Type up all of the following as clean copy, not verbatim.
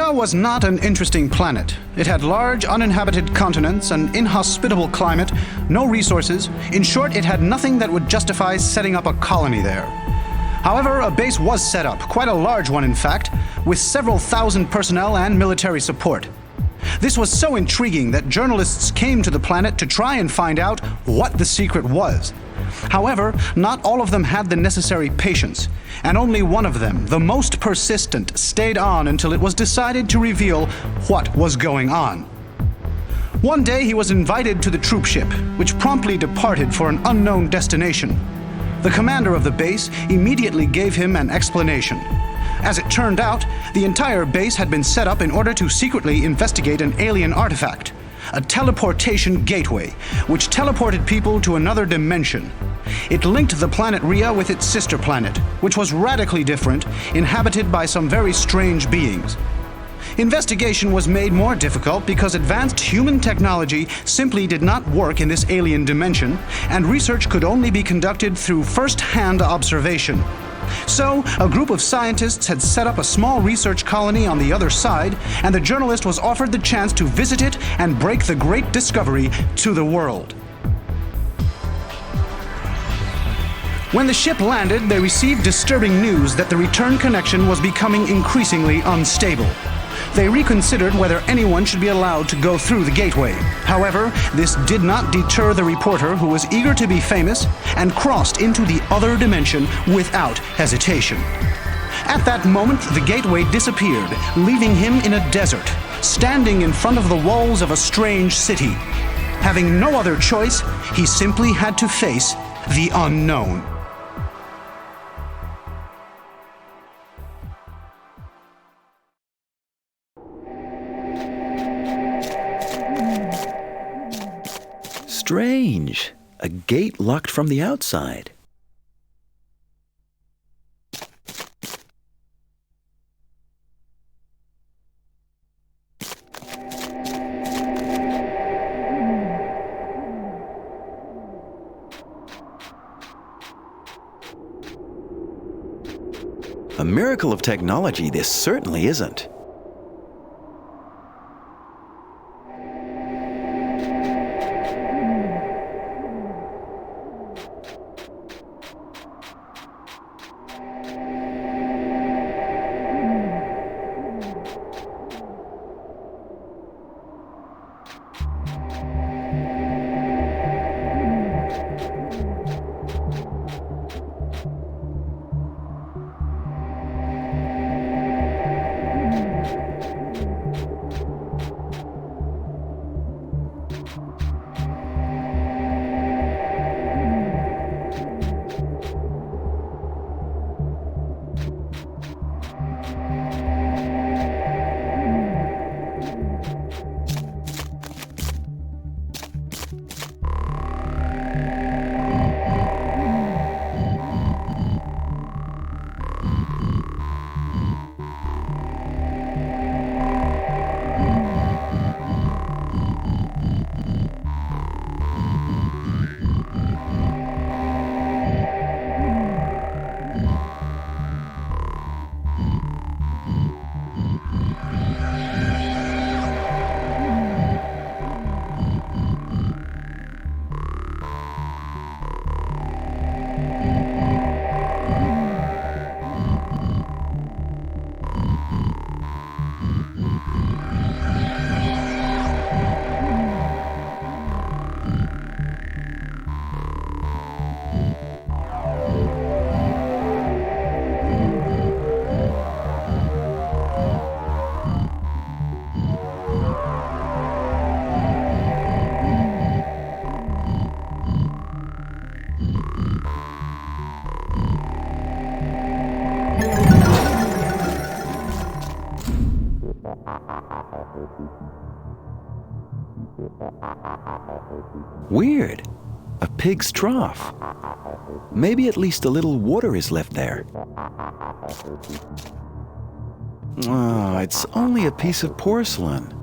Reah was not an interesting planet. It had large, uninhabited continents, an inhospitable climate, no resources. In short, it had nothing that would justify setting up a colony there. However, a base was set up, quite a large one in fact, with several thousand personnel and military support. This was so intriguing that journalists came to the planet to try and find out what the secret was. However, not all of them had the necessary patience, and only one of them, the most persistent, stayed on until it was decided to reveal what was going on. One day he was invited to the troop ship, which promptly departed for an unknown destination. The commander of the base immediately gave him an explanation. As it turned out, the entire base had been set up in order to secretly investigate an alien artifact, a teleportation gateway, which teleported people to another dimension. It linked the planet Reah with its sister planet, which was radically different, inhabited by some very strange beings. Investigation was made more difficult because advanced human technology simply did not work in this alien dimension, and research could only be conducted through first-hand observation. So, a group of scientists had set up a small research colony on the other side, and the journalist was offered the chance to visit it and break the great discovery to the world. When the ship landed, they received disturbing news that the return connection was becoming increasingly unstable. They reconsidered whether anyone should be allowed to go through the gateway. However, this did not deter the reporter, who was eager to be famous, and crossed into the other dimension without hesitation. At that moment, the gateway disappeared, leaving him in a desert, standing in front of the walls of a strange city. Having no other choice, he simply had to face the unknown. Strange. A gate locked from the outside. A miracle of technology this certainly isn't. Weird. A pig's trough. Maybe at least a little water is left there. Oh, it's only a piece of porcelain.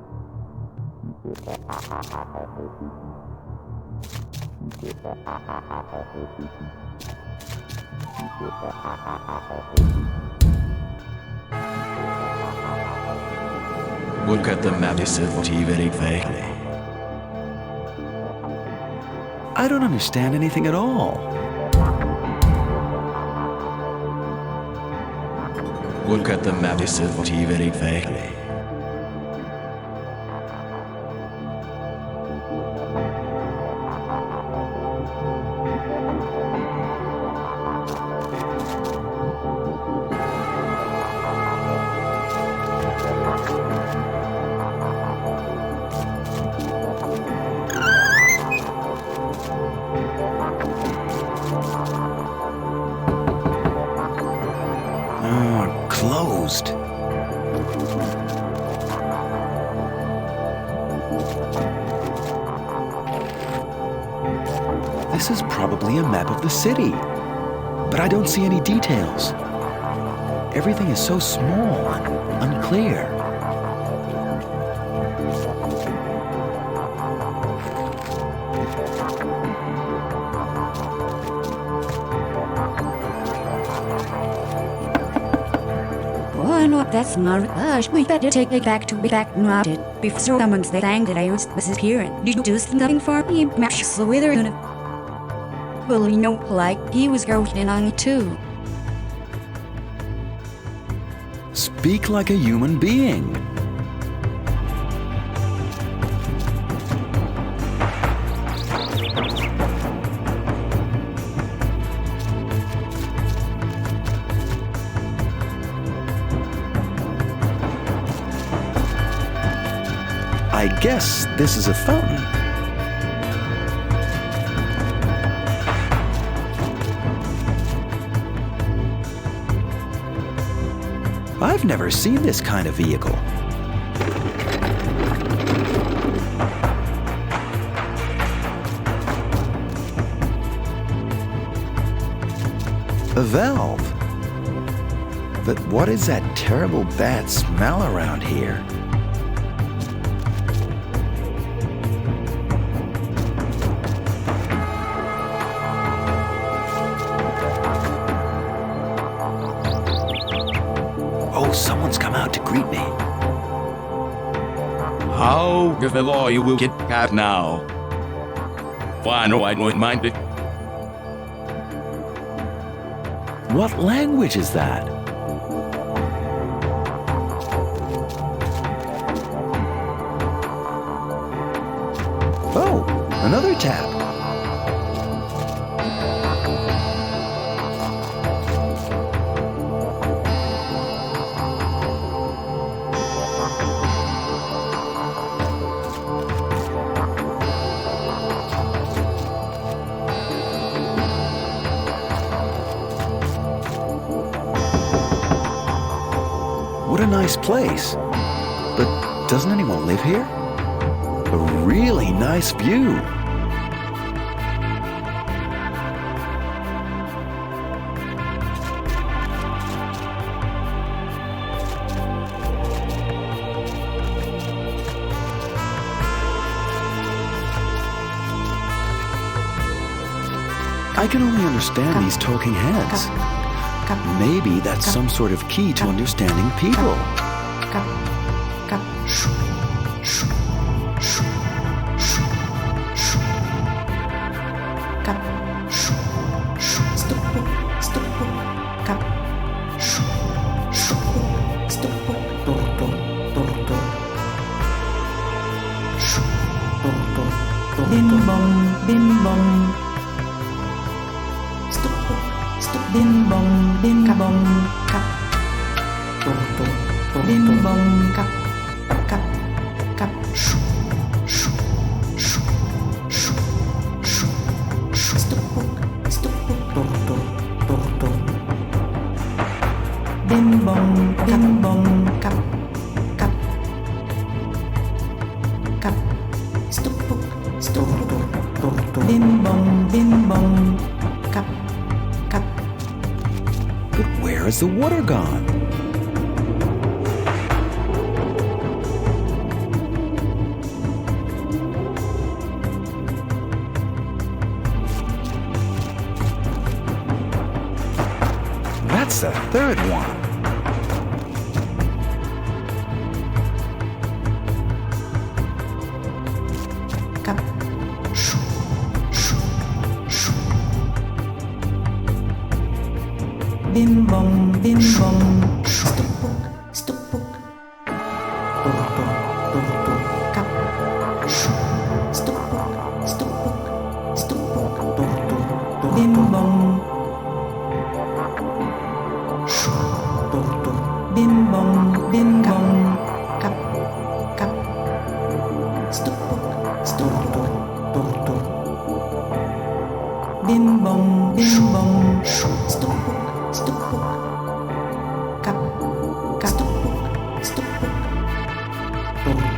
Look at the map very vaguely. I don't understand anything at all. Look at the map very vaguely. Closed. This is probably a map of the city, but I don't see any details. Everything is so small and unclear. Oh no, that's not rush. We better take it back to be back knotted. Before someone's the thing that I was disappearing. Did you do something for me? Mash the wither. Well, you know, like he was going on it too. Speak like a human being. I guess this is a fountain. I've never seen this kind of vehicle. A valve. But what is that terrible bad smell around here? Oh, someone's come out to greet me. How the law you will get at now? Why no, I don't mind it. What language is that? Oh, another tap. What a nice place. But doesn't anyone live here? A really nice view. I can only understand these talking heads. Maybe that's some sort of key to understanding people. Bim bom, bim bom. Bim bom, bim bom, kap. Bim bom, kap, kap, kap. Bim bom, kap, kap, kap. Bim bom, kap, kap. But where is the water gone? That's the third one. Bim bom. Bim bom, bim bom. Kap, kap. Stupuk, stupuk. Bim bom, bim bom. Stupuk, stupuk. Kap, kap. Stupuk, stupuk.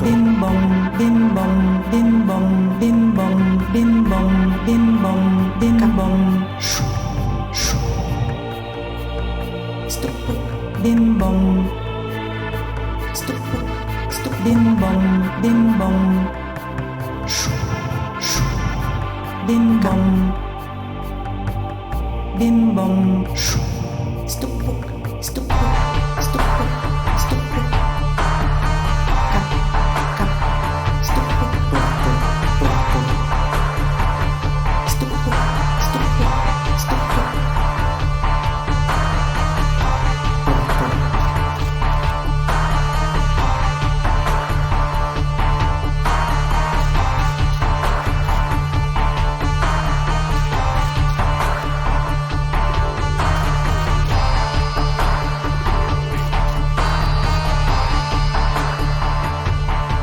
Bim bom, bim bom, bim bom, bim bom, bim bom, bim bom, bim bom. Stupuk, bim bom. Stupuk, stupuk. Bim bom, bim bom. Bim bom. Bim bom. Stupuk, stupuk, stupuk, stupuk. Kap, kap. Stupuk, stupuk, stupuk, stupuk.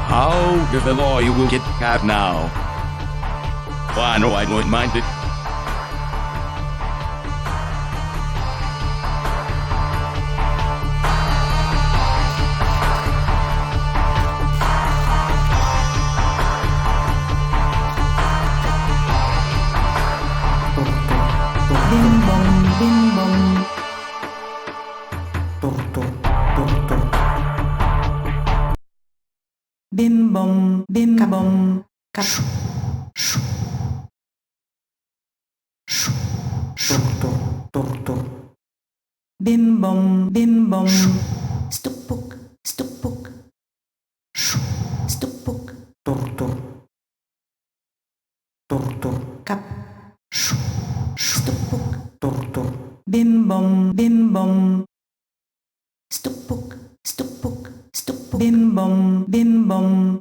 How the law you will get cat now? Why no, I don't mind it. Bim bom, bim bom. Bim bom, bim bom. Kap. Bim bom, bim bom. Stupuk, stupuk. Stupuk. Kap. Stupuk. Bim bom, bim bom. Stupuk, stupuk, stupuk. Bim bom, bim bom.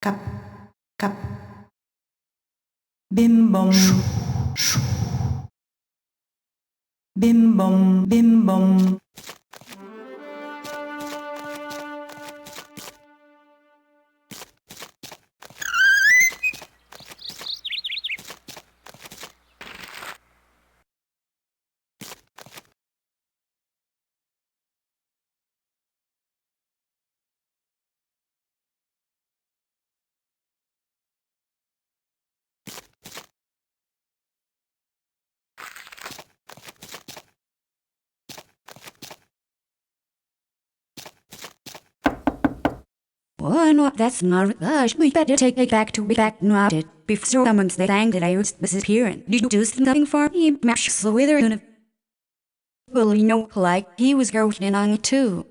Kap, kap. Bim bom. Bim bom, bim bom. Oh, no, that's not rush. We better take it back to back not it. Before someone's they think that I was disappearing. Did you do something for him? Mash so whether well, you know, like he was ghosting on it too.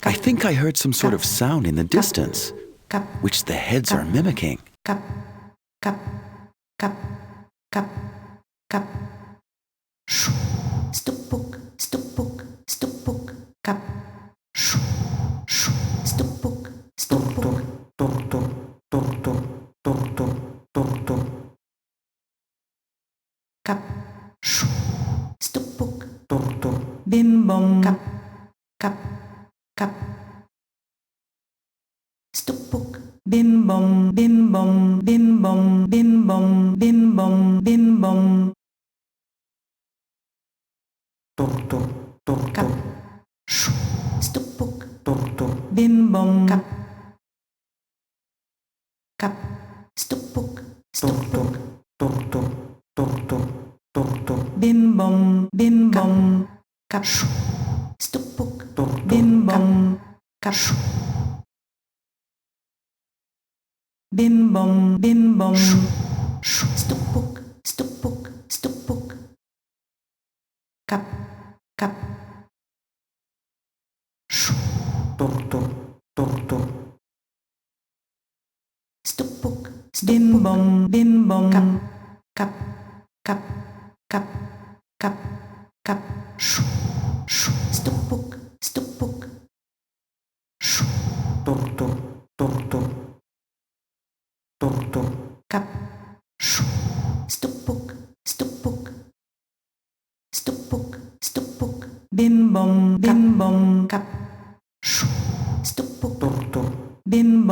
I think I heard some sort of sound in the distance, Kap, which the heads are mimicking. kap, kap, kap, kap, kap. Stupuk, stupuk, stupuk, kap. Stupuk, stupuk. Kap. Stupuk. Bim bom. Kap, kap, kap. Stupuk. Bim bom, bim bom, bim bom, bim bom, bim bom, bim bom. Kap. Stupuk. Bim bom. Kap. Kap. Stupuk. Stupuk. Bim bom, bim bom. Kap. Stupuk. Bim bom. Kap. Bim bom, bim bom. Stupuk, stupuk, stupuk. Kap, kap. Stupuk, bim bom, kap, kap, kap, kap, kap, stupuk, stupuk, kap, stupuk, stupuk, stupuk, stupuk, bim bom, kap, stupuk, bim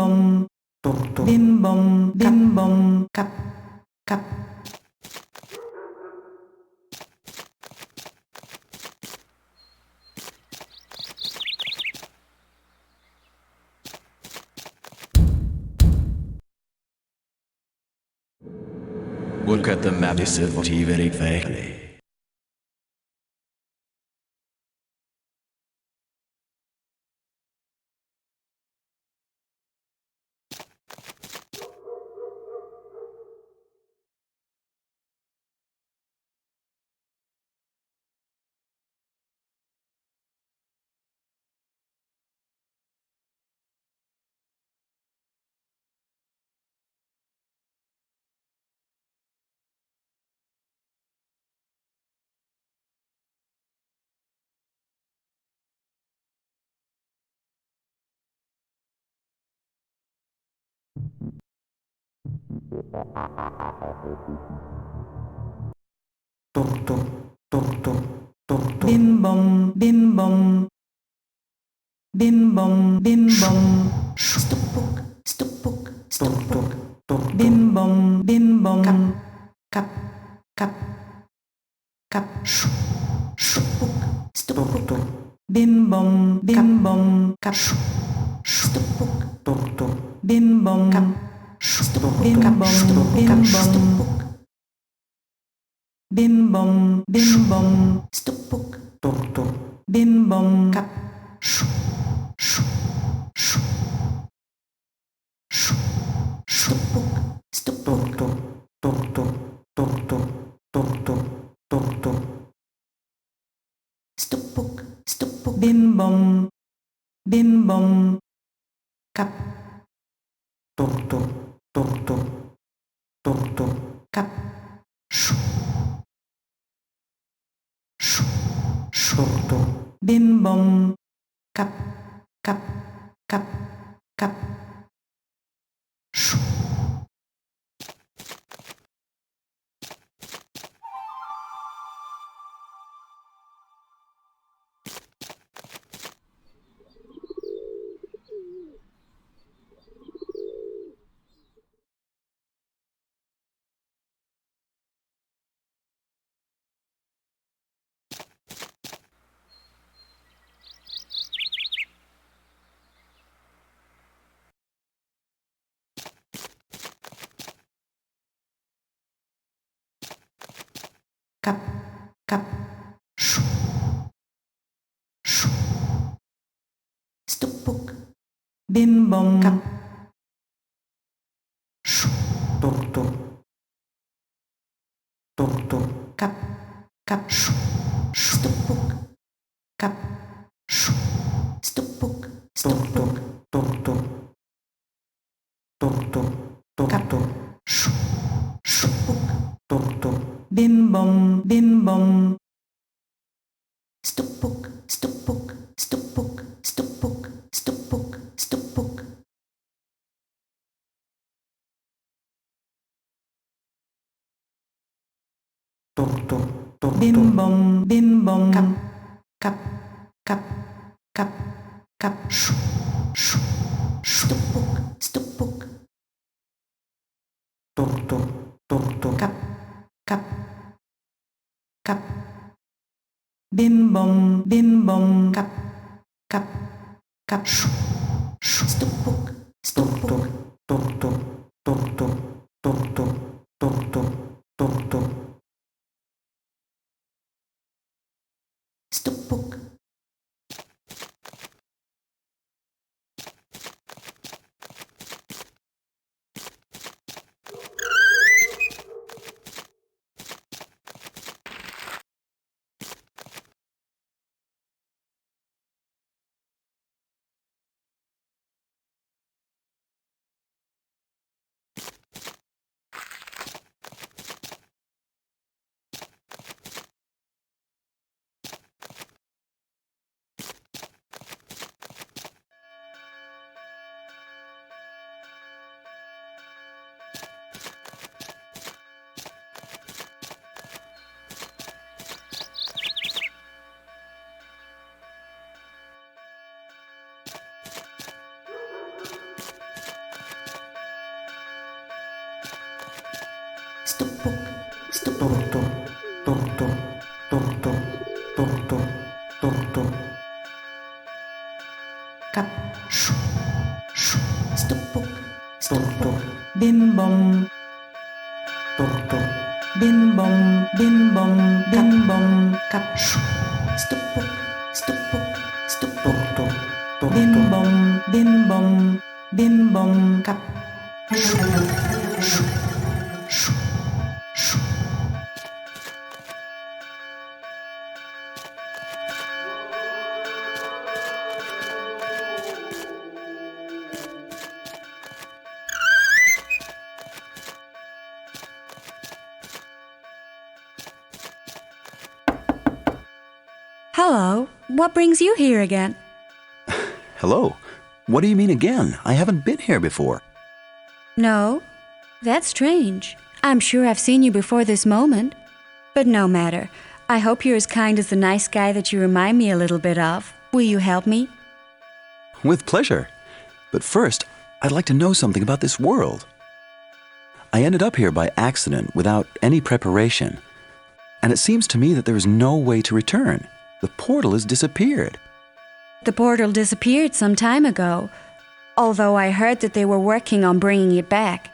bom, kap, kap. Look at the map, this is what very vaguely. Bim bom, stupuk, stupuk, stupuk, bim bom, kap, kap, kap, stupuk, stupuk, bim bom, kap, stupuk, bim bom, kap, stupuk, bim bom, stupuk, bim bom, stupuk, bim bom, kap, stupuk, stupuk, stupuk, stupuk, bim bom, kap, kap, bim bom, kap, kap, kap, kap. Kap, kap, stupuk, bim bom, kap, kap, kap, stupuk, kap, stupuk, stupuk, kap, stupuk, bim bom, stupuk, stupuk, stupuk, stupuk, stupuk, stupuk. Bim bom, kap, kap, kap, kap, kap, stupuk, stupuk, kap, kap, kap, bim bom, kap, kap, kap, stupuk, stupuk, stupuk. stupuk, stupurto, turto, turto, turto, turto. Kap, shu, shu, stupuk, turto, bim bom, turto, bim bom, bim bom, bim bom, kap, shu, stupuk, stupuk, stupurto, turto, bim bom, bim bom, bim bom, kap, shu, shu, shu, shu. Hello, what brings you here again? Hello. What do you mean again? I haven't been here before. No? That's strange. I'm sure I've seen you before this moment. But no matter. I hope you're as kind as the nice guy that you remind me a little bit of. Will you help me? With pleasure. But first, I'd like to know something about this world. I ended up here by accident without any preparation. And it seems to me that there is no way to return. The portal has disappeared. The portal disappeared some time ago, although I heard that they were working on bringing it back.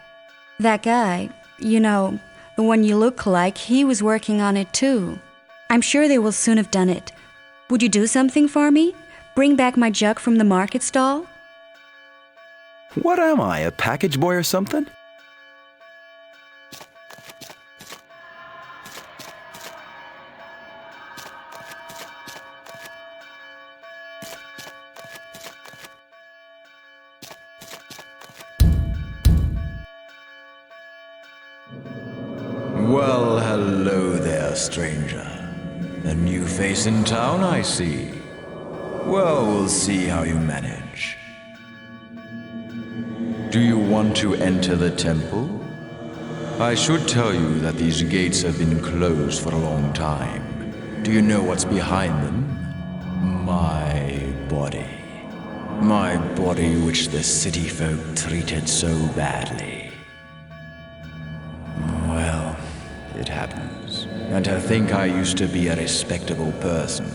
That guy, you know, the one you look like, he was working on it too. I'm sure they will soon have done it. Would you do something for me? Bring back my jug from the market stall? What am I, a package boy or something? Well, hello there, stranger. A new face in town, I see. Well, we'll see how you manage. Do you want to enter the temple? I should tell you that these gates have been closed for a long time. Do you know what's behind them? My body. My body which the city folk treated so badly. Well, it happens. And to think I used to be a respectable person.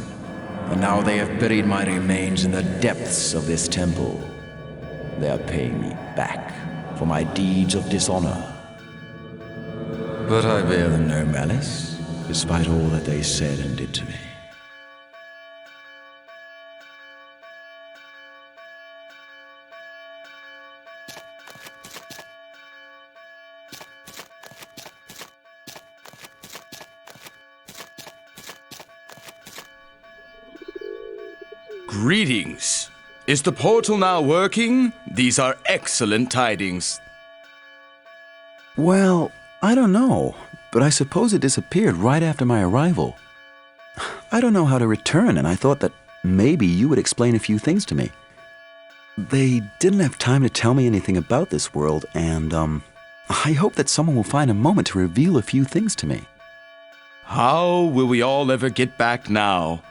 And now they have buried my remains in the depths of this temple. They are paying me back for my deeds of dishonor. But I bear them no malice, despite all that they said and did to me. Greetings. Is the portal now working? These are excellent tidings. Well, I don't know, but I suppose it disappeared right after my arrival. I don't know how to return, and I thought that maybe you would explain a few things to me. They didn't have time to tell me anything about this world, and, I hope that someone will find a moment to reveal a few things to me. How will we all ever get back now?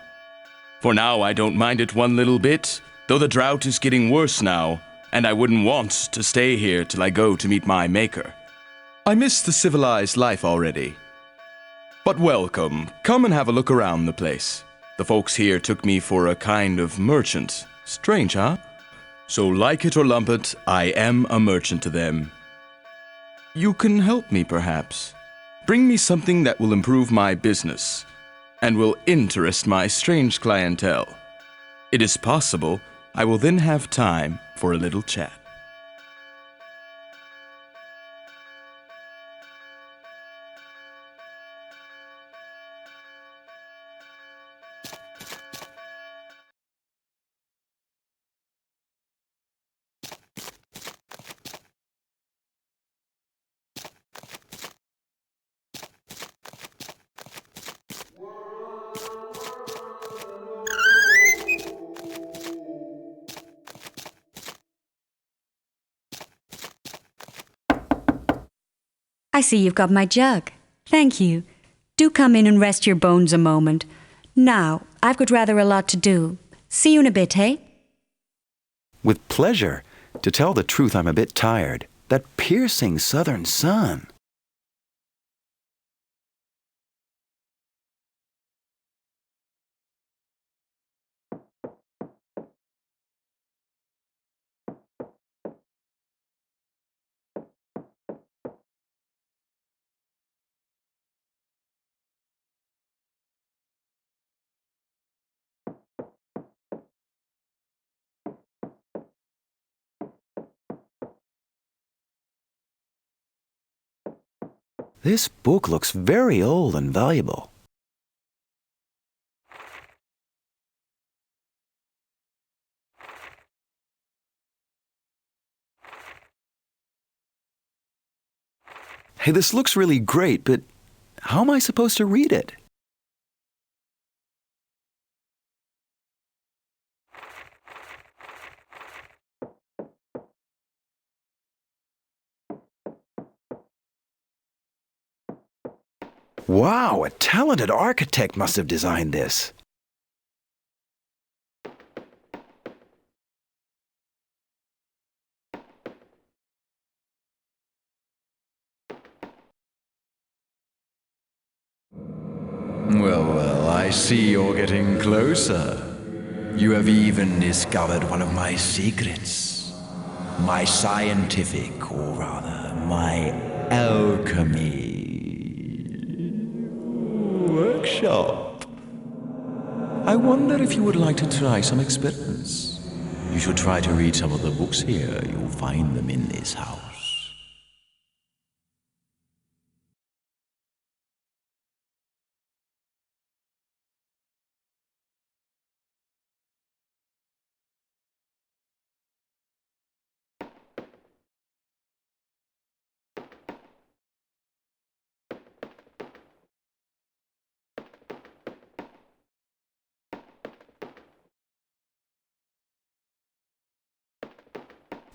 For now, I don't mind it one little bit, though the drought is getting worse now, and I wouldn't want to stay here till I go to meet my maker. I miss the civilized life already. But welcome. Come and have a look around the place. The folks here took me for a kind of merchant. Strange, huh? So like it or lump it, I am a merchant to them. You can help me, perhaps. Bring me something that will improve my business and will interest my strange clientele. It is possible I will then have time for a little chat. I see you've got my jug. Thank you. Do come in and rest your bones a moment. Now, I've got rather a lot to do. See you in a bit, hey? With pleasure. To tell the truth, I'm a bit tired. That piercing southern sun. This book looks very old and valuable. Hey, this looks really great, but how am I supposed to read it? Wow, a talented architect must have designed this. Well, I see you're getting closer. You have even discovered one of my secrets. My scientific, or rather, my alchemy workshop. I wonder if you would like to try some experiments. You should try to read some of the books here. You'll find them in this house.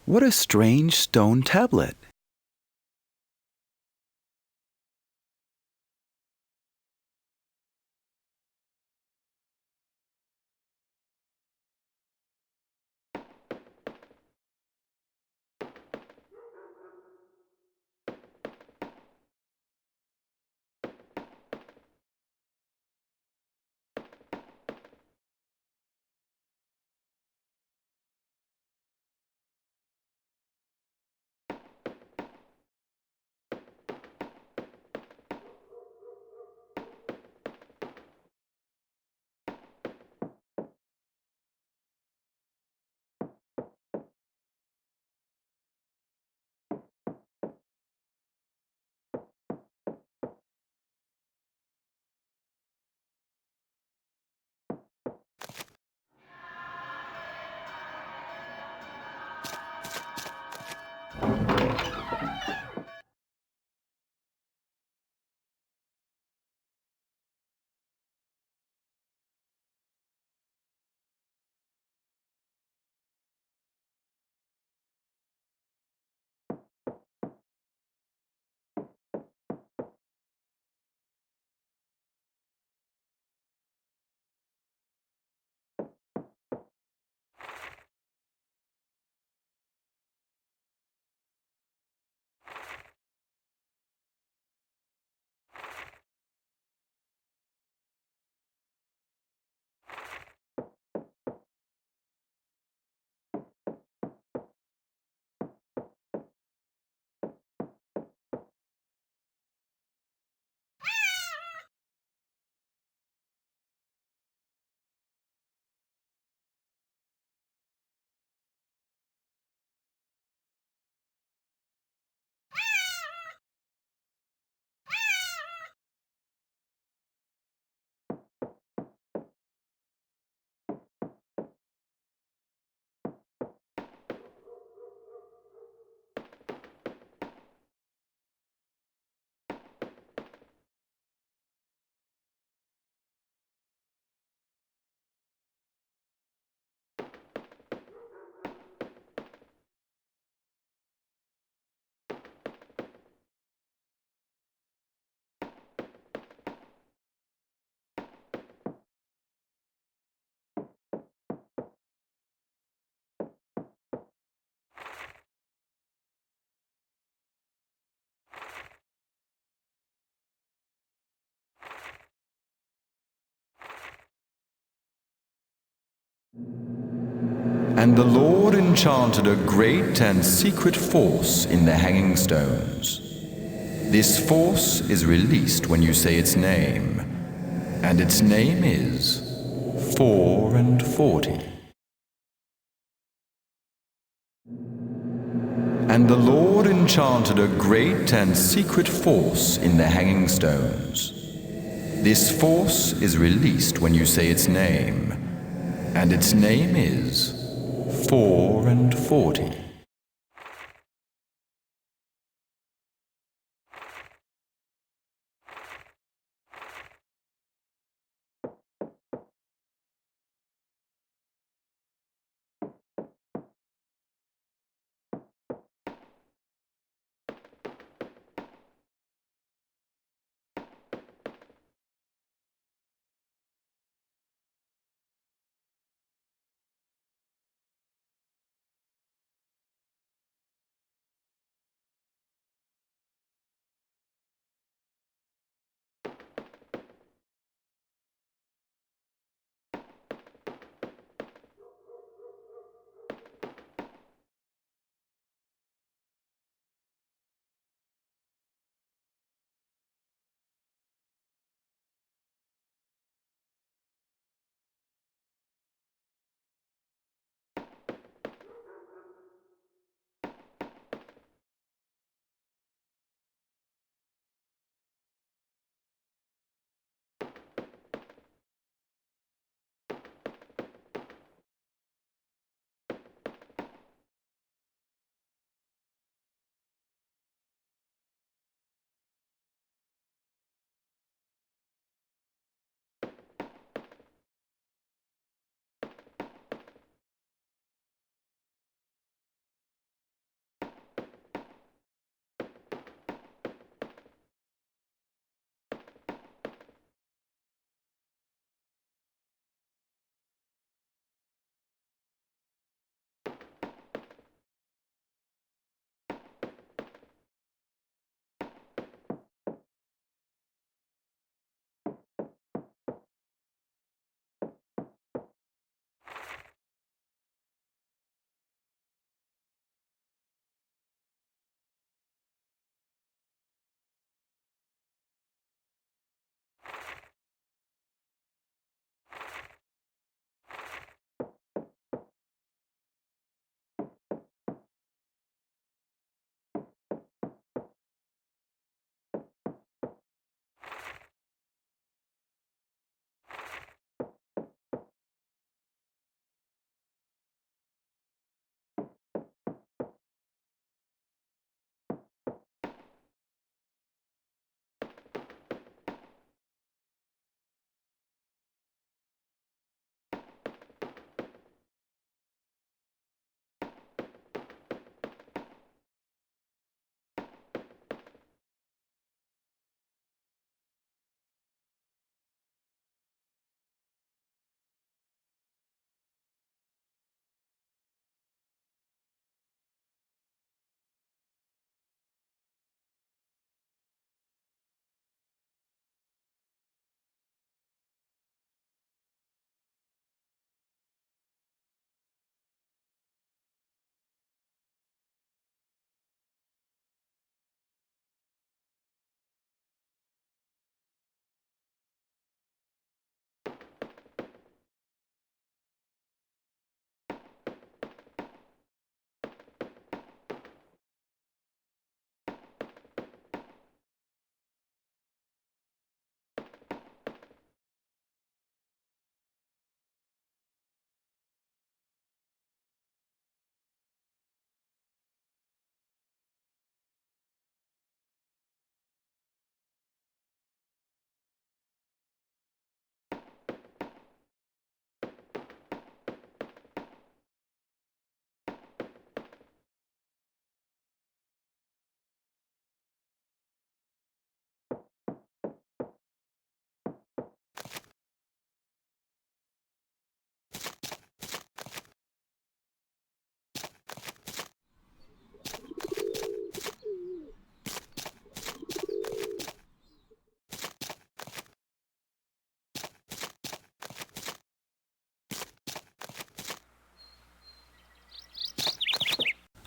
What a strange stone tablet. And the Lord enchanted a great and secret force in the hanging stones. This force is released when you say its name, and its name is 4 and 40. And the Lord enchanted a great and secret force in the hanging stones. This force is released when you say its name, and its name is 4 and 40.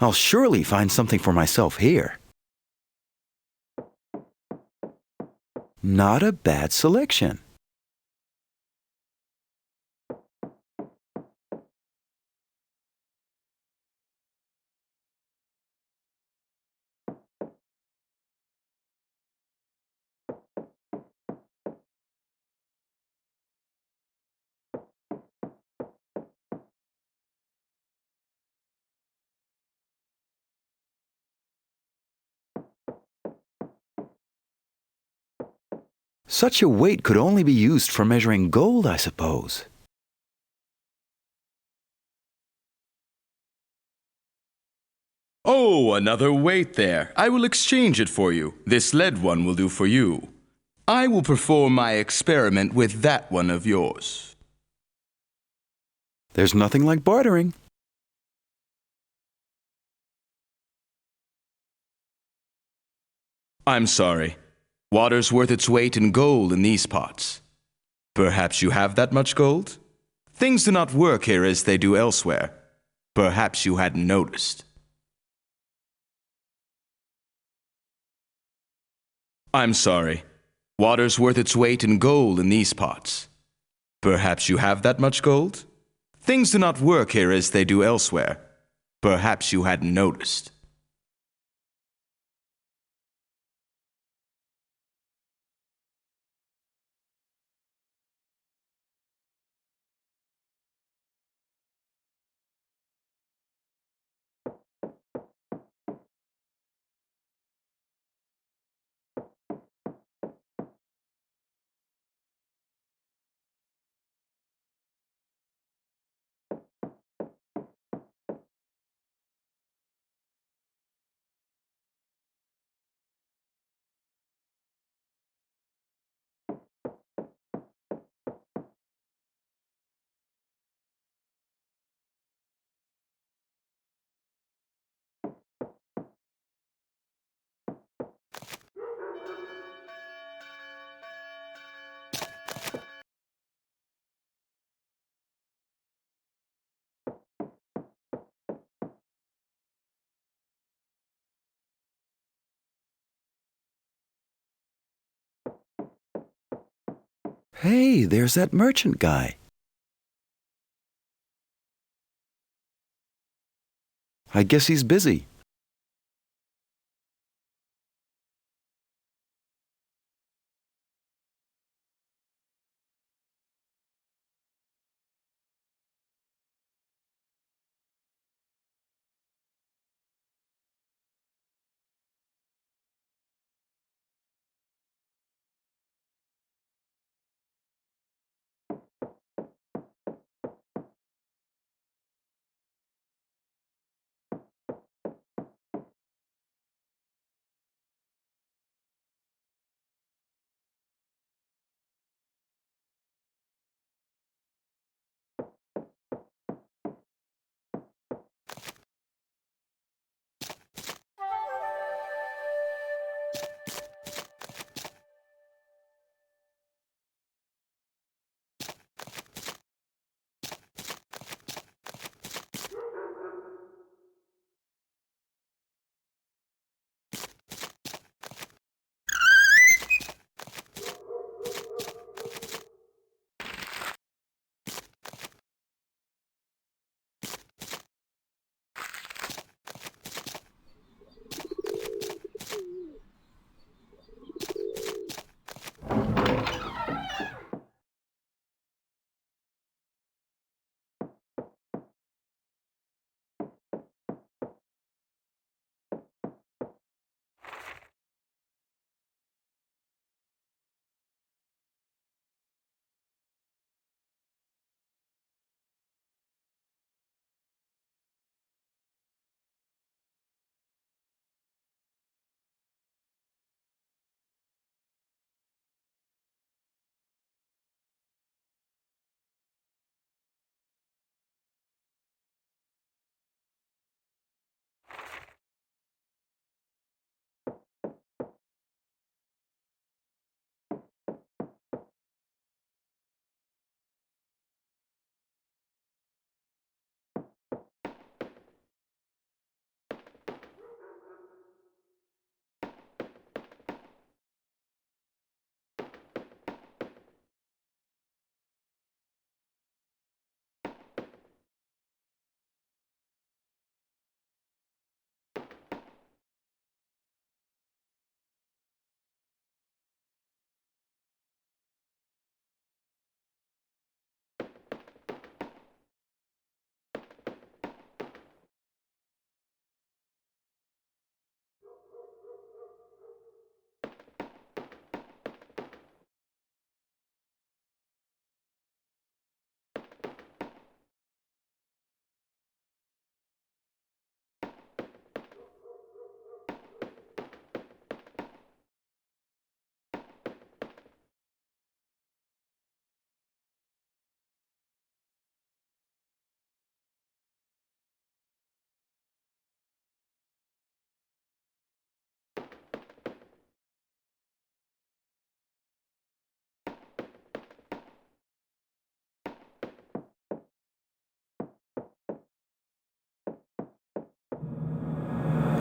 I'll surely find something for myself here. Not a bad selection. Such a weight could only be used for measuring gold, I suppose. Oh, another weight there. I will exchange it for you. This lead one will do for you. I will perform my experiment with that one of yours. There's nothing like bartering. I'm sorry. Water's worth its weight in gold in these pots. Perhaps you have that much gold? Things do not work here as they do elsewhere. Perhaps you hadn't noticed. I'm sorry. Water's worth its weight in gold in these pots. Perhaps you have that much gold? Things do not work here as they do elsewhere. Perhaps you hadn't noticed. Hey, there's that merchant guy. I guess he's busy.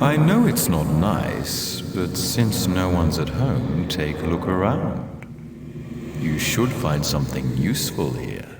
I know it's not nice, but since no one's at home, take a look around. You should find something useful here.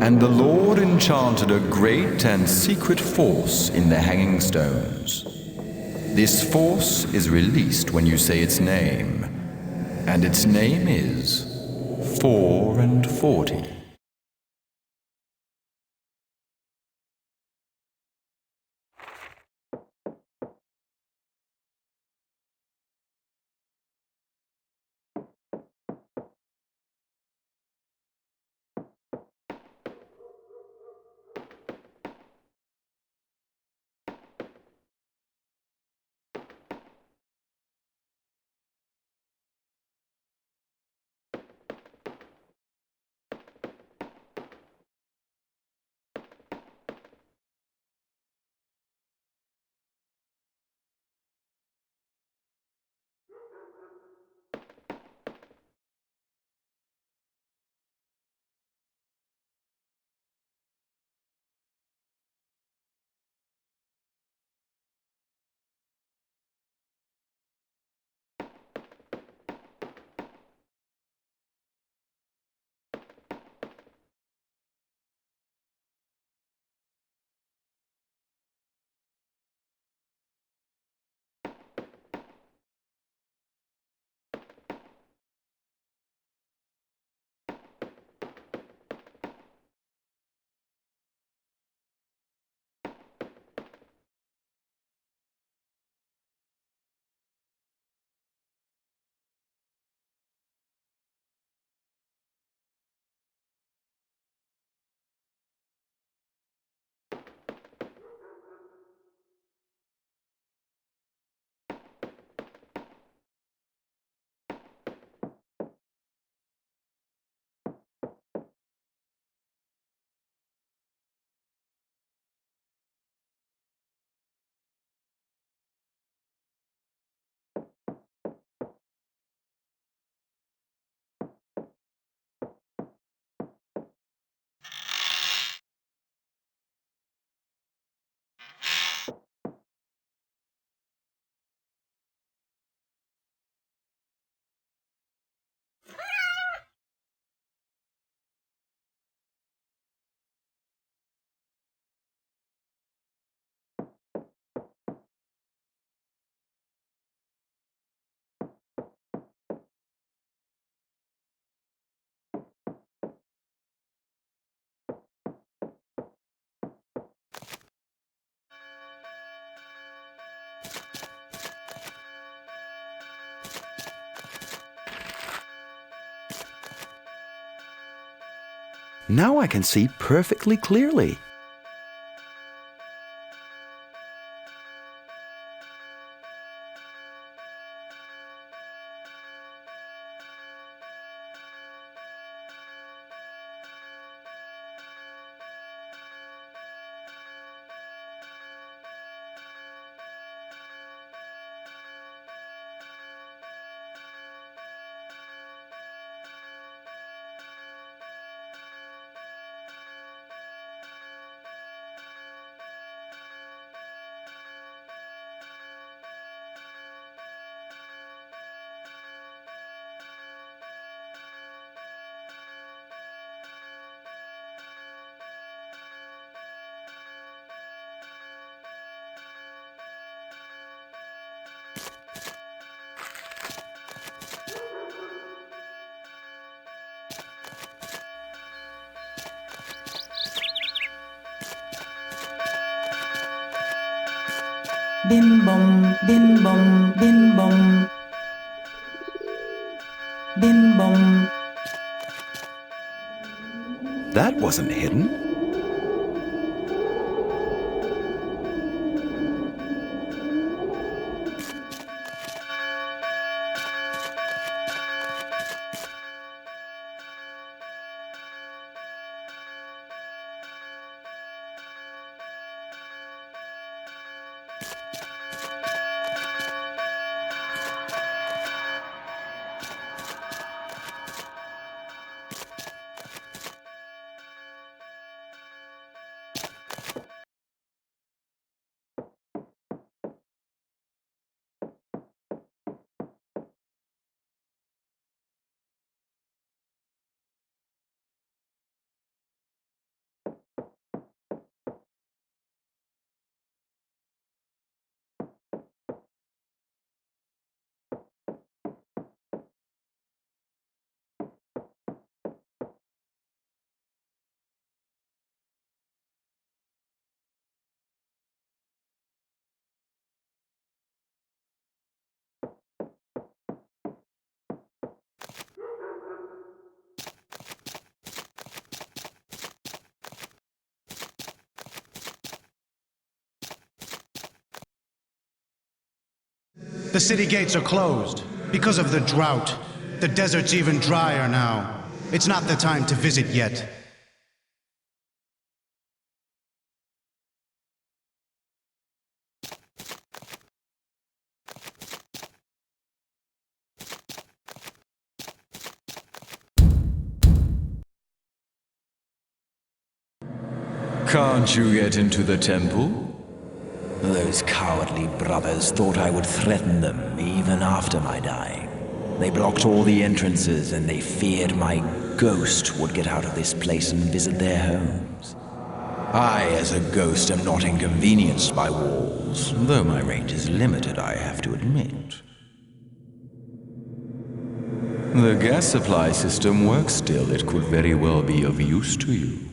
And the Lord enchanted a great and secret force in the hanging stones. This force is released when you say its name, and its name is 44. Now I can see perfectly clearly. Bim bom, bim bom, bim bom. Bim bom. That wasn't hidden. The city gates are closed because of the drought. The desert's even drier now. It's not the time to visit yet. Can't you get into the temple? Those cowardly brothers thought I would threaten them even after my dying. They blocked all the entrances and they feared my ghost would get out of this place and visit their homes. I, as a ghost, am not inconvenienced by walls, though my range is limited, I have to admit. The gas supply system works still. It could very well be of use to you.